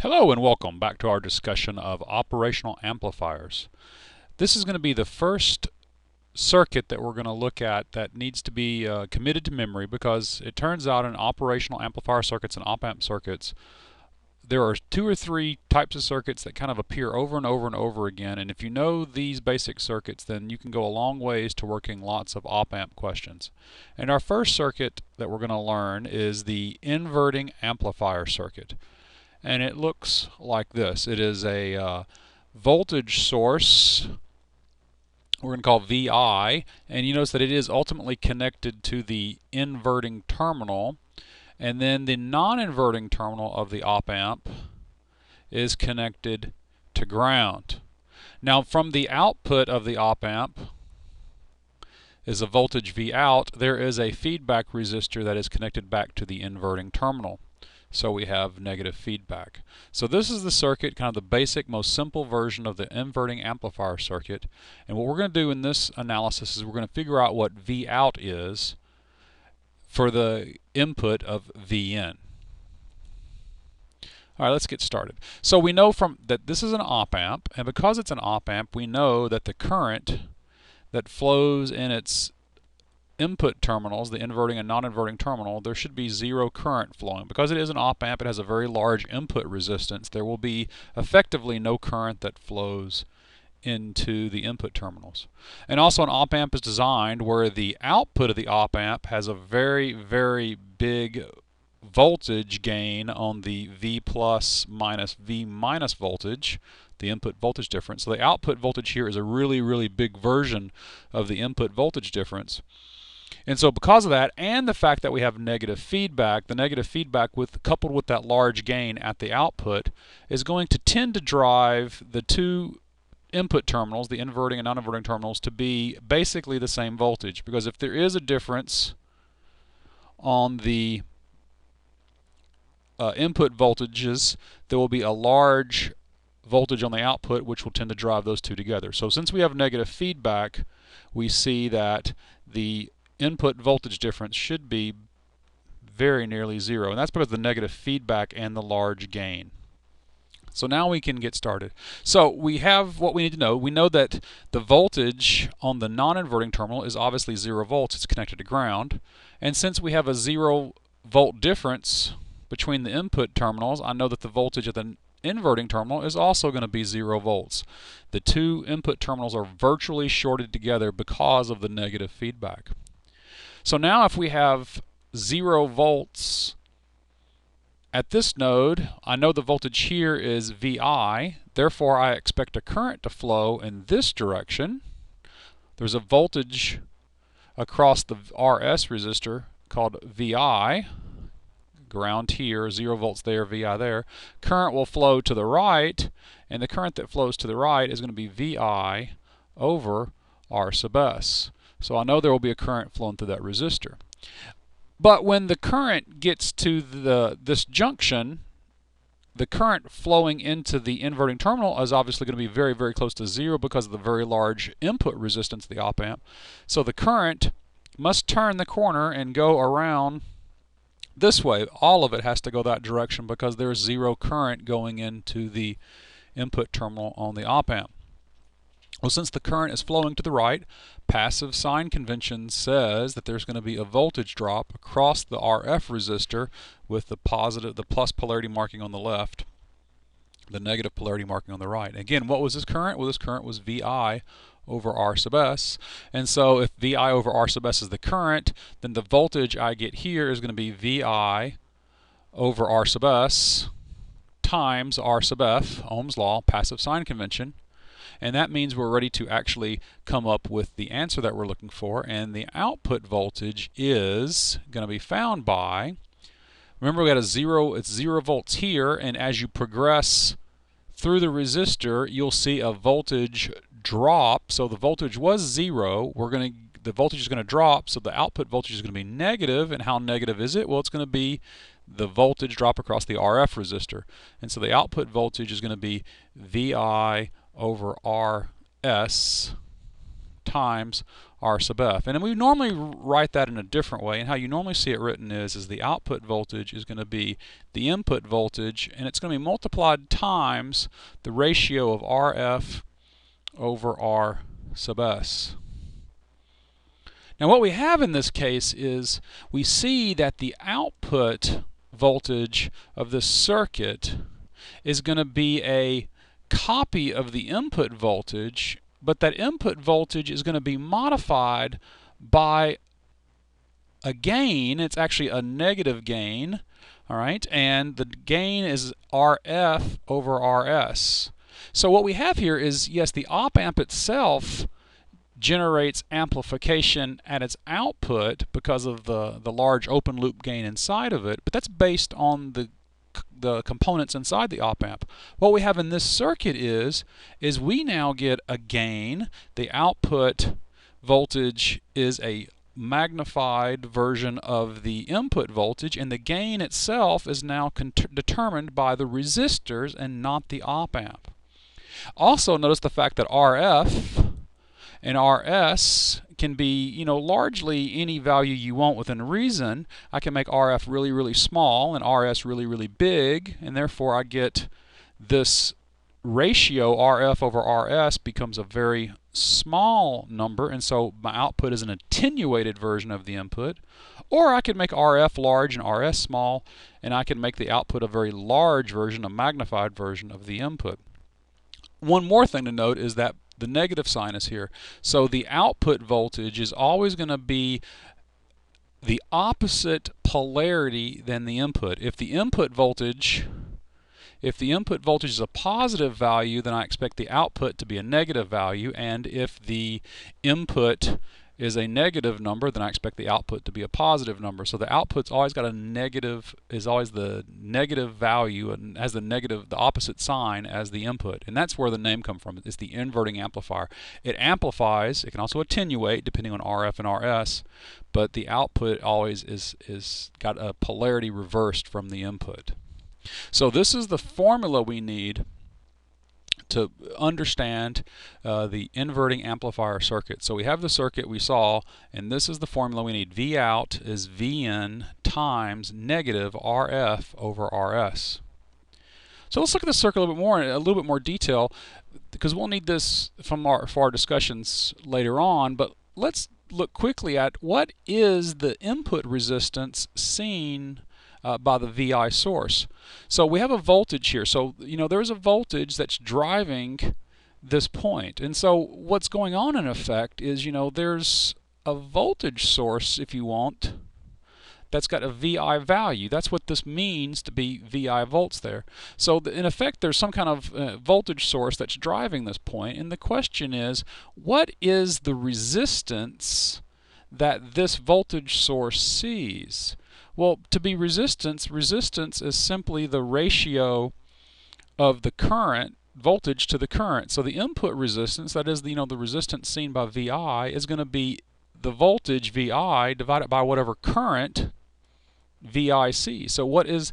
Hello and welcome back to our discussion of operational amplifiers. This is going to be the first circuit that we're going to look at that needs to be committed to memory, because it turns out in operational amplifier circuits and op-amp circuits there are two or three types of circuits that kind of appear over and over and over again, and if you know these basic circuits, then you can go a long ways to working lots of op-amp questions. And our first circuit that we're going to learn is the inverting amplifier circuit. And it looks like this. It is a voltage source we're going to call VI, and you notice that it is ultimately connected to the inverting terminal, and then the non-inverting terminal of the op-amp is connected to ground. Now from the output of the op-amp is a voltage V out. There is a feedback resistor that is connected back to the inverting terminal. So we have negative feedback. So this is the circuit, kind of the basic, most simple version of the inverting amplifier circuit. And what we're going to do in this analysis is we're going to figure out what V out is for the input of V in. All right, let's get started. So we know from that this is an op-amp, and because it's an op-amp, we know that the current that flows in its input terminals, the inverting and non-inverting terminal, there should be zero current flowing. Because it is an op-amp, it has a very large input resistance. There will be effectively no current that flows into the input terminals. And also an op-amp is designed where the output of the op-amp has a very, very big voltage gain on the V plus minus V minus voltage, the input voltage difference. So the output voltage here is a really, really big version of the input voltage difference. And so because of that, and the fact that we have negative feedback, the negative feedback coupled with that large gain at the output is going to tend to drive the two input terminals, the inverting and non-inverting terminals, to be basically the same voltage. Because if there is a difference on the input voltages, there will be a large voltage on the output, which will tend to drive those two together. So since we have negative feedback, we see that the input voltage difference should be very nearly zero, and that's because of the negative feedback and the large gain. So now we can get started. So we have what we need to know. We know that the voltage on the non-inverting terminal is obviously 0 volts. It's connected to ground. And since we have a 0 volt difference between the input terminals, I know that the voltage at the inverting terminal is also going to be 0 volts. The two input terminals are virtually shorted together because of the negative feedback. So now if we have 0 volts at this node, I know the voltage here is VI, therefore I expect a current to flow in this direction. There's a voltage across the RS resistor called VI, ground here, 0 volts there, VI there. Current will flow to the right, and the current that flows to the right is going to be VI over R sub S. So I know there will be a current flowing through that resistor. But when the current gets to this junction, the current flowing into the inverting terminal is obviously going to be very, very close to 0 because of the very large input resistance of the op-amp. So the current must turn the corner and go around this way. All of it has to go that direction because there's 0 current going into the input terminal on the op-amp. Well, since the current is flowing to the right, passive sign convention says that there's going to be a voltage drop across the RF resistor with the plus polarity marking on the left, the negative polarity marking on the right. Again, what was this current? Well, this current was VI over R sub S. And so if VI over R sub S is the current, then the voltage I get here is going to be VI over R sub S times R sub F, Ohm's law, passive sign convention. And that means we're ready to actually come up with the answer that we're looking for. And the output voltage is going to be found by, remember we got it's 0 volts here, and as you progress through the resistor, you'll see a voltage drop. So the voltage was 0. The voltage is going to drop, so the output voltage is going to be negative. And how negative is it? Well, it's going to be the voltage drop across the RF resistor. And so the output voltage is going to be VI over RS times R sub f. And then we normally write that in a different way, and how you normally see it written is the output voltage is going to be the input voltage, and it's going to be multiplied times the ratio of RF over R sub s. Now what we have in this case is we see that the output voltage of this circuit is going to be a copy of the input voltage, but that input voltage is going to be modified by a gain. It's actually a negative gain, all right, and the gain is RF over RS. So what we have here is, yes, the op-amp itself generates amplification at its output because of the large open loop gain inside of it, but that's based on the components inside the op-amp. What we have in this circuit is we now get a gain. The output voltage is a magnified version of the input voltage, and the gain itself is now determined by the resistors and not the op-amp. Also notice the fact that RF and RS can be, largely any value you want within reason. I can make RF really, really small and RS really, really big, and therefore I get this ratio RF over RS becomes a very small number, and so my output is an attenuated version of the input. Or I could make RF large and RS small, and I can make the output a very large version, a magnified version of the input. One more thing to note is that the negative sign is here. So the output voltage is always going to be the opposite polarity than the input. If the input voltage is a positive value, then I expect the output to be a negative value, and if the input is a negative number, then I expect the output to be a positive number. So the output's always got is always the negative value and has the opposite sign as the input. And that's where the name comes from. It's the inverting amplifier. It amplifies, it can also attenuate depending on RF and RS, but the output always is got a polarity reversed from the input. So this is the formula we need to understand the inverting amplifier circuit. So we have the circuit we saw, and this is the formula we need. V out is Vn times negative RF over RS. So let's look at the circuit a little bit more detail, because we'll need this for our discussions later on. But let's look quickly at what is the input resistance seen by the VI source. So we have a voltage here. So there's a voltage that's driving this point. And so what's going on in effect is there's a voltage source, if you want, that's got a VI value. That's what this means to be VI volts there. So in effect there's some kind of voltage source that's driving this point, and the question is, what is the resistance that this voltage source sees? Well, to be resistance is simply the ratio of the current voltage to the current. So the input resistance, that is the resistance seen by VI, is going to be the voltage VI divided by whatever current VI sees. So what is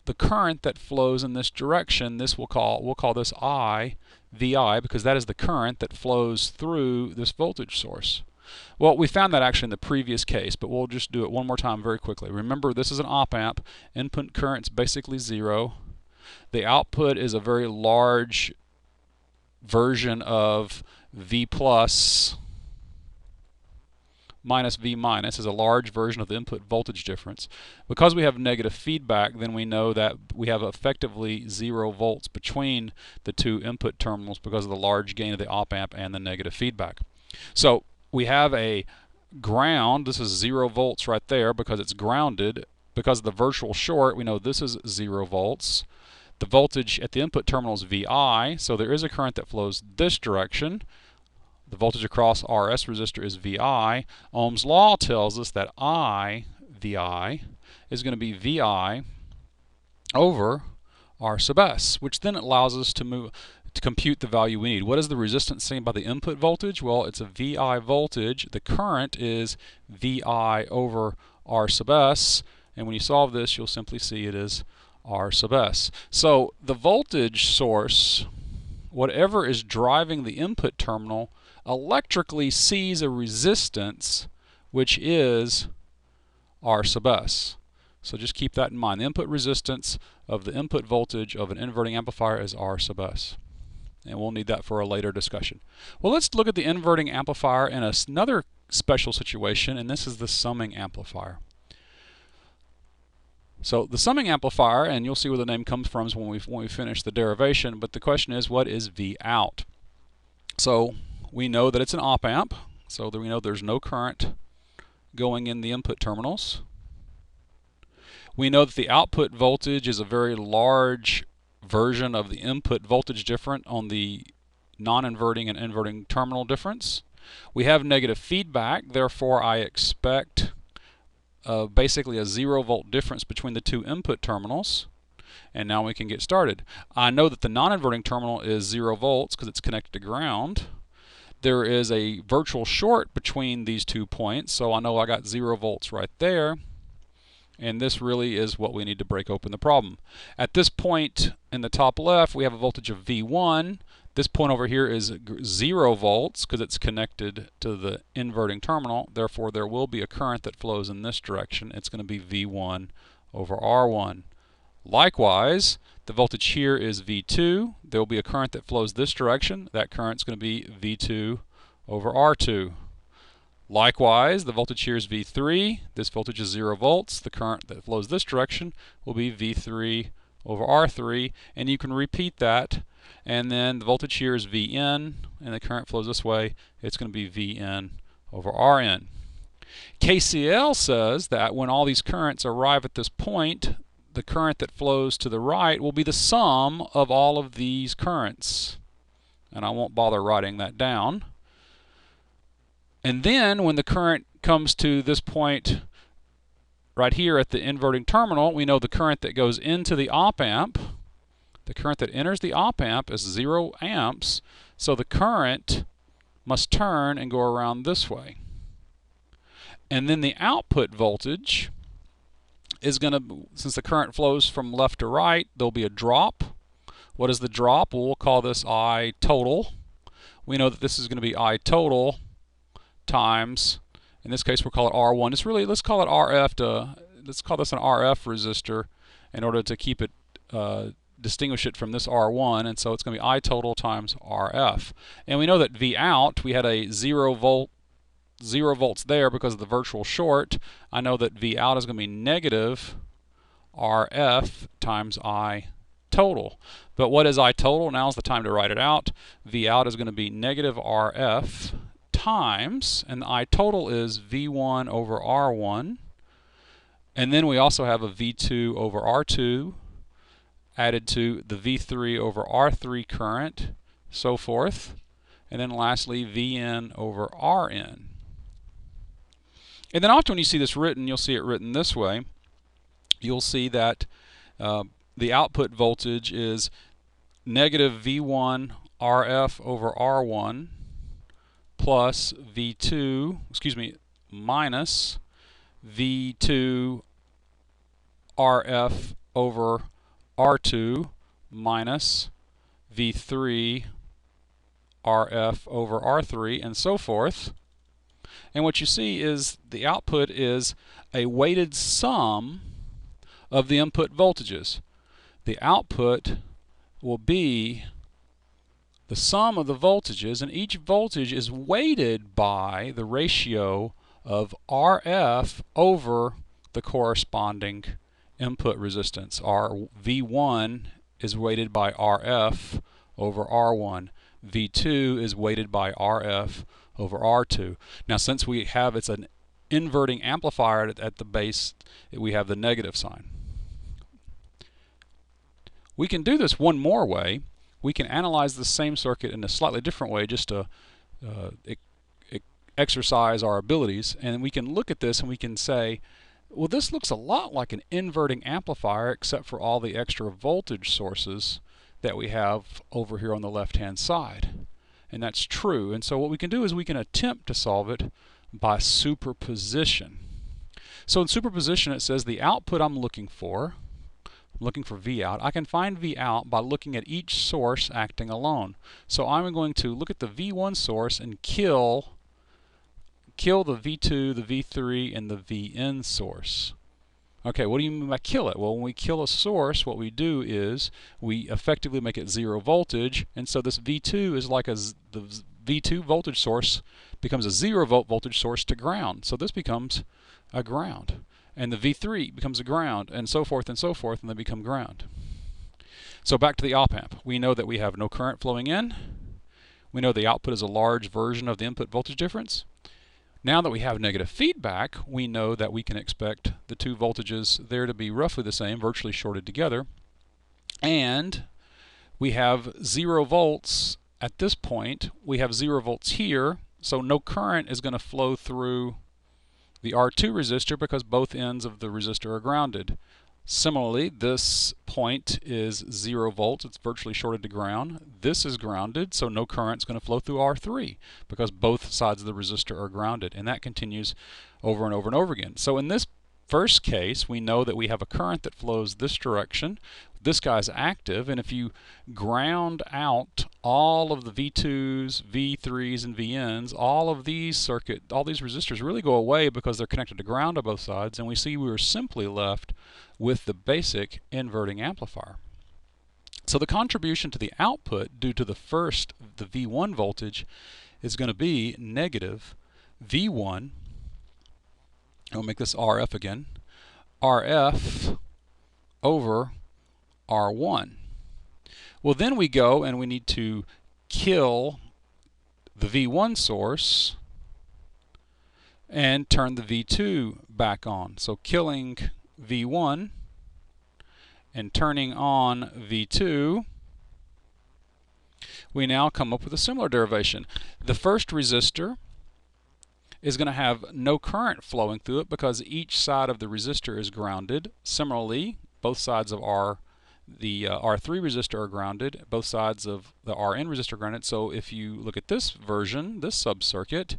the current that flows in this direction? This we'll call this I, VI, because that is the current that flows through this voltage source. Well, we found that actually in the previous case, but we'll just do it one more time very quickly. Remember, this is an op-amp. Input current's basically 0. The output is a very large version of V plus minus V minus, is a large version of the input voltage difference. Because we have negative feedback, then we know that we have effectively 0 volts between the two input terminals because of the large gain of the op-amp and the negative feedback. So we have a ground. This is 0 volts right there because it's grounded. Because of the virtual short, we know this is 0 volts. The voltage at the input terminal is VI, so there is a current that flows this direction. The voltage across RS resistor is VI. Ohm's law tells us that I, VI, is going to be VI over R sub S, which then allows us to compute the value we need. What is the resistance seen by the input voltage? Well, it's a VI voltage. The current is VI over R sub S, and when you solve this, you'll simply see it is R sub S. So the voltage source, whatever is driving the input terminal, electrically sees a resistance which is R sub S. So just keep that in mind. The input resistance of the input voltage of an inverting amplifier is R sub S. And we'll need that for a later discussion. Well, let's look at the inverting amplifier in another special situation, and this is the summing amplifier. So the summing amplifier, and you'll see where the name comes from is when we finish the derivation, but the question is, what is V out? So we know that it's an op amp, so we know there's no current going in the input terminals. We know that the output voltage is a very large version of the input voltage difference on the non-inverting and inverting terminal difference. We have negative feedback, therefore I expect basically a 0 volt difference between the two input terminals. And now we can get started. I know that the non-inverting terminal is 0 volts because it's connected to ground. There is a virtual short between these 2 points, so I know I got 0 volts right there. And this really is what we need to break open the problem. At this point in the top left, we have a voltage of V1. This point over here is 0 volts because it's connected to the inverting terminal. Therefore, there will be a current that flows in this direction. It's going to be V1 over R1. Likewise, the voltage here is V2. There will be a current that flows this direction. That current is going to be V2 over R2. Likewise, the voltage here is V3. This voltage is 0 volts. The current that flows this direction will be V3 over R3. And you can repeat that. And then the voltage here is Vn, and the current flows this way. It's going to be Vn over Rn. KCL says that when all these currents arrive at this point, the current that flows to the right will be the sum of all of these currents. And I won't bother writing that down. And then when the current comes to this point right here at the inverting terminal, we know the current that goes into the op amp, the current that enters the op amp is 0 amps, so the current must turn and go around this way. And then the output voltage is going to, since the current flows from left to right, there'll be a drop. What is the drop? Well, we'll call this I total. We know that this is going to be I total times, in this case we'll call it R1. It's really, let's call it RF let's call this an RF resistor in order to keep it, distinguish it from this R1, and so it's going to be I total times RF. And we know that V out, we had a 0 volts there because of the virtual short. I know that V out is going to be negative RF times I total. But what is I total? Now's the time to write it out. V out is going to be negative RF times, and the I total is V1 over R1. And then we also have a V2 over R2 added to the V3 over R3 current, so forth. And then lastly, Vn over Rn. And then often when you see this written, you'll see it written this way. You'll see that the output voltage is negative V1 RF over R1 plus V2, minus V2 RF over R2 minus V3 RF over R3, and so forth. And what you see is the output is a weighted sum of the input voltages. The output will be the sum of the voltages, and each voltage is weighted by the ratio of RF over the corresponding input resistance. V1 is weighted by RF over R1. V2 is weighted by RF over R2. Now, since we have, it's an inverting amplifier at the base, we have the negative sign. We can do this one more way. We can analyze the same circuit in a slightly different way just to exercise our abilities. And we can look at this and we can say, well, this looks a lot like an inverting amplifier except for all the extra voltage sources that we have over here on the left-hand side. And that's true. And so what we can do is we can attempt to solve it by superposition. So in superposition it says the output I'm looking for looking for V out, I can find V out by looking at each source acting alone. So I'm going to look at the V1 source and kill the V2, the V3, and the Vn source. Okay, what do you mean by kill it? Well, when we kill a source, what we do is we effectively make it 0 voltage, and so this V2 is like the V2 voltage source becomes a 0 volt voltage source to ground. So this becomes a ground. And the V3 becomes a ground, and so forth, and they become ground. So back to the op-amp. We know that we have no current flowing in. We know the output is a large version of the input voltage difference. Now that we have negative feedback, we know that we can expect the two voltages there to be roughly the same, virtually shorted together. And we have 0 volts at this point. We have 0 volts here, so no current is going to flow through the R2 resistor because both ends of the resistor are grounded. Similarly, this point is 0 volts. It's virtually shorted to ground. This is grounded, so no current is going to flow through R3 because both sides of the resistor are grounded. And that continues over and over and over again. So in this first case, we know that we have a current that flows this direction. This guy's active, and if you ground out all of the V2s, V3s, and VNs, all these resistors really go away because they're connected to ground on both sides, and we see we are simply left with the basic inverting amplifier. So the contribution to the output due to the V1 voltage is going to be negative V1. I'll make this RF again. RF over R1. Well, then we go and we need to kill the V1 source and turn the V2 back on. So killing V1 and turning on V2, we now come up with a similar derivation. The first resistor is going to have no current flowing through it because each side of the resistor is grounded. Similarly, both sides of the R3 resistor are grounded. Both sides of the Rn resistor are grounded. So if you look at this version, this sub-circuit,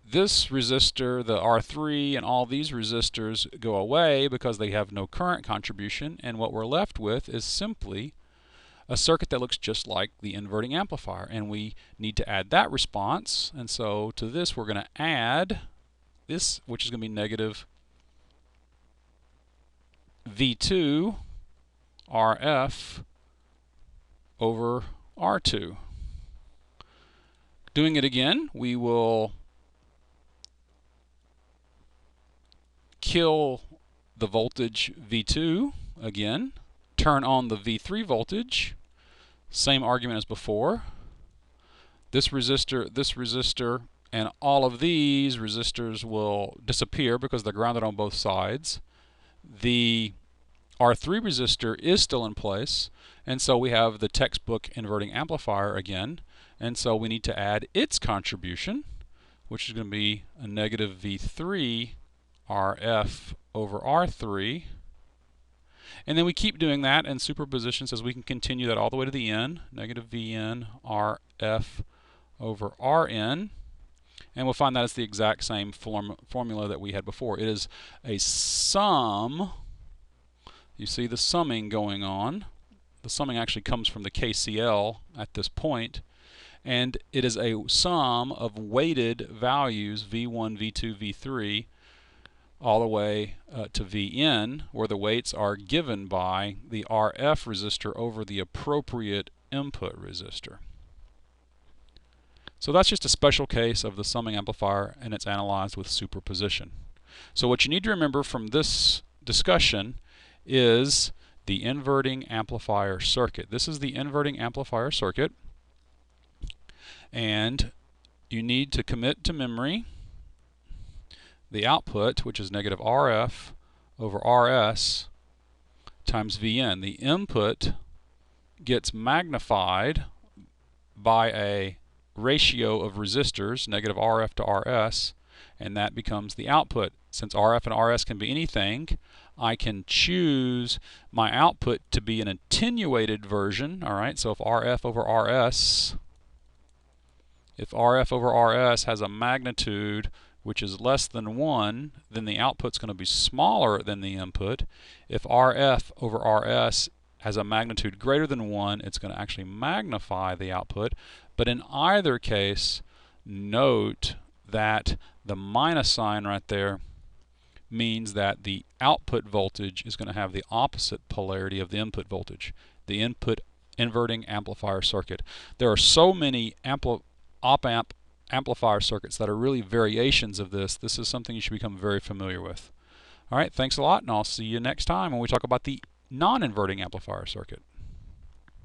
this resistor, the R3, and all these resistors go away because they have no current contribution, and what we're left with is simply a circuit that looks just like the inverting amplifier, and we need to add that response. And so to this we're going to add this, which is going to be negative V2 RF over R2. Doing it again, we will kill the voltage V2 again, turn on the V3 voltage, same argument as before. This resistor, and all of these resistors will disappear because they're grounded on both sides. The R3 resistor is still in place, and so we have the textbook inverting amplifier again, and so we need to add its contribution, which is going to be a negative V3 RF over R3. And then we keep doing that in superposition so we can continue that all the way to the end, negative Vn RF over Rn. And we'll find that it's the exact same formula that we had before. It is a sum. You see the summing going on. The summing actually comes from the KCL at this point. And it is a sum of weighted values, V1, V2, V3, all the way to Vn, where the weights are given by the RF resistor over the appropriate input resistor. So that's just a special case of the summing amplifier, and it's analyzed with superposition. So what you need to remember from this discussion is the inverting amplifier circuit. This is the inverting amplifier circuit, and you need to commit to memory the output, which is negative RF over RS times Vn. The input gets magnified by a ratio of resistors, negative RF to RS, and that becomes the output. Since RF and RS can be anything, I can choose my output to be an attenuated version. All right, so if RF over RS has a magnitude which is less than 1, then the output's going to be smaller than the input. If RF over RS has a magnitude greater than 1, it's going to actually magnify the output. But in either case, note that the minus sign right there means that the output voltage is going to have the opposite polarity of the input voltage, the input inverting amplifier circuit. There are so many op-amp amplifier circuits that are really variations of this. This is something you should become very familiar with. All right, thanks a lot, and I'll see you next time when we talk about the non-inverting amplifier circuit.